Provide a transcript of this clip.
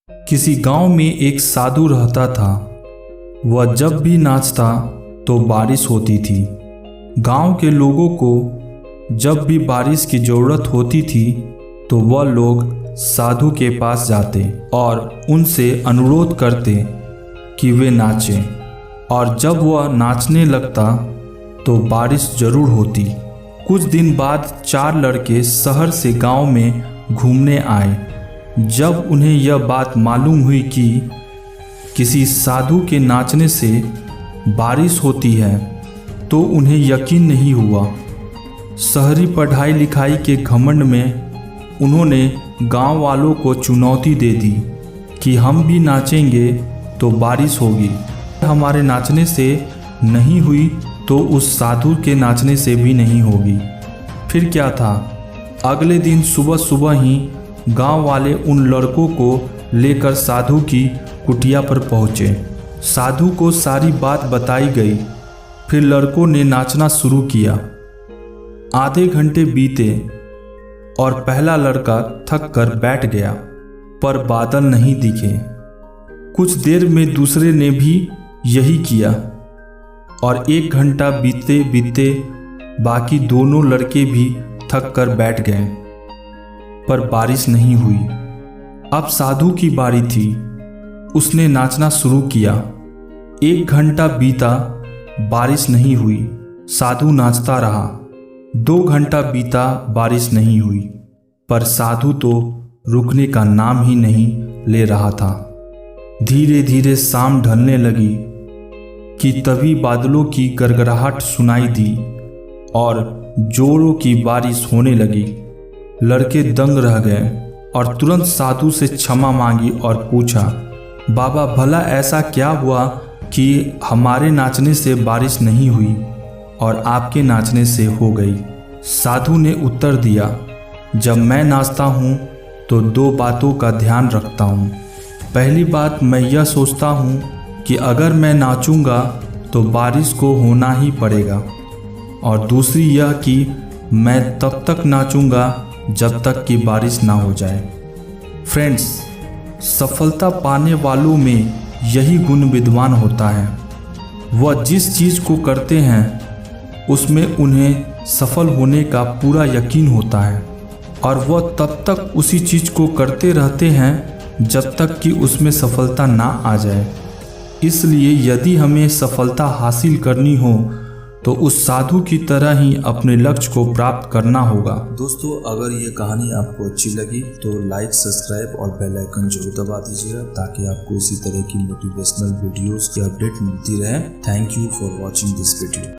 किसी गांव में एक साधु रहता था। वह जब भी नाचता तो बारिश होती थी। गांव के लोगों को जब भी बारिश की ज़रूरत होती थी तो वह लोग साधु के पास जाते और उनसे अनुरोध करते कि वे नाचें, और जब वह नाचने लगता तो बारिश जरूर होती। कुछ दिन बाद 4 लड़के शहर से गांव में घूमने आए। जब उन्हें यह बात मालूम हुई कि किसी साधु के नाचने से बारिश होती है तो उन्हें यकीन नहीं हुआ। शहरी पढ़ाई लिखाई के घमंड में उन्होंने गांव वालों को चुनौती दे दी कि हम भी नाचेंगे तो बारिश होगी। हमारे नाचने से नहीं हुई तो उस साधु के नाचने से भी नहीं होगी। फिर क्या था, अगले दिन सुबह सुबह ही गांव वाले उन लड़कों को लेकर साधु की कुटिया पर पहुँचे। साधु को सारी बात बताई गई। फिर लड़कों ने नाचना शुरू किया। आधे घंटे बीते और पहला लड़का थक कर बैठ गया, पर बादल नहीं दिखे। कुछ देर में दूसरे ने भी यही किया और 1 घंटा बीते बीते बाकी दोनों लड़के भी थक कर बैठ गए, पर बारिश नहीं हुई। अब साधु की बारी थी। उसने नाचना शुरू किया। 1 घंटा बीता, बारिश नहीं हुई। साधु नाचता रहा। 2 घंटा बीता, बारिश नहीं हुई, पर साधु तो रुकने का नाम ही नहीं ले रहा था। धीरे धीरे शाम ढलने लगी कि तभी बादलों की गड़गड़ाहट सुनाई दी और जोरों की बारिश होने लगी। लड़के दंग रह गए और तुरंत साधु से क्षमा मांगी और पूछा, बाबा भला ऐसा क्या हुआ कि हमारे नाचने से बारिश नहीं हुई और आपके नाचने से हो गई? साधु ने उत्तर दिया, जब मैं नाचता हूँ तो 2 बातों का ध्यान रखता हूँ। पहली बात, मैं यह सोचता हूँ कि अगर मैं नाचूंगा तो बारिश को होना ही पड़ेगा, और दूसरी यह कि मैं तब तक नाचूंगा जब तक कि बारिश ना हो जाए। फ्रेंड्स, सफलता पाने वालों में यही गुण विद्वान होता है। वह जिस चीज़ को करते हैं उसमें उन्हें सफल होने का पूरा यकीन होता है, और वह तब तक उसी चीज़ को करते रहते हैं जब तक कि उसमें सफलता ना आ जाए। इसलिए यदि हमें सफलता हासिल करनी हो तो उस साधु की तरह ही अपने लक्ष्य को प्राप्त करना होगा। दोस्तों, अगर ये कहानी आपको अच्छी लगी तो लाइक, सब्सक्राइब और बेल आइकन जरूर दबा दीजिएगा, ताकि आपको इसी तरह की मोटिवेशनल वीडियोस की अपडेट मिलती रहे। Thank you for watching this video.